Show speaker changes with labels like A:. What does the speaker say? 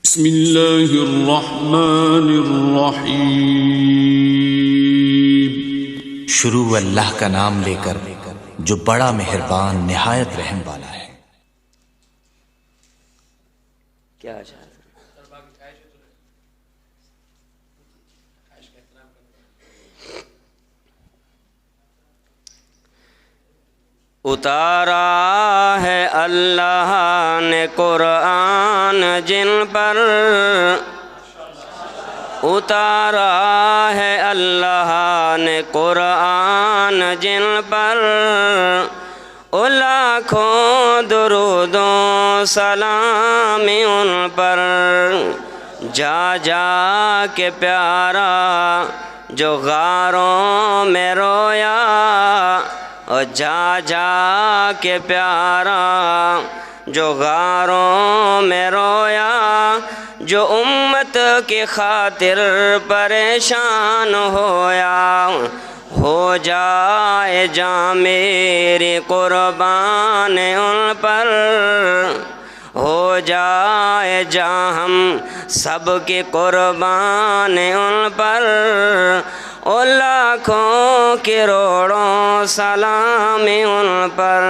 A: بسم اللہ الرحمن الرحیم۔
B: شروع اللہ کا نام لے کر جو بڑا مہربان نہایت رحم والا ہے۔
C: کیا اتارا ہے اللہ نے قرآن جن پر، اتارا ہے اللہ نے قرآن جن پر، لاکھوں درود و سلام ان پر، جا جا کے پیارا جو غاروں میں رویا، اور جا جا کے پیارا جو غاروں میں رویا، جو امت کی خاطر پریشان ہویا، ہو جائے جاں میری قربان ان پر، ہو جائے جاں ہم سب کی قربان ان پر، او لاکھوں کروڑوں سلام ان پر۔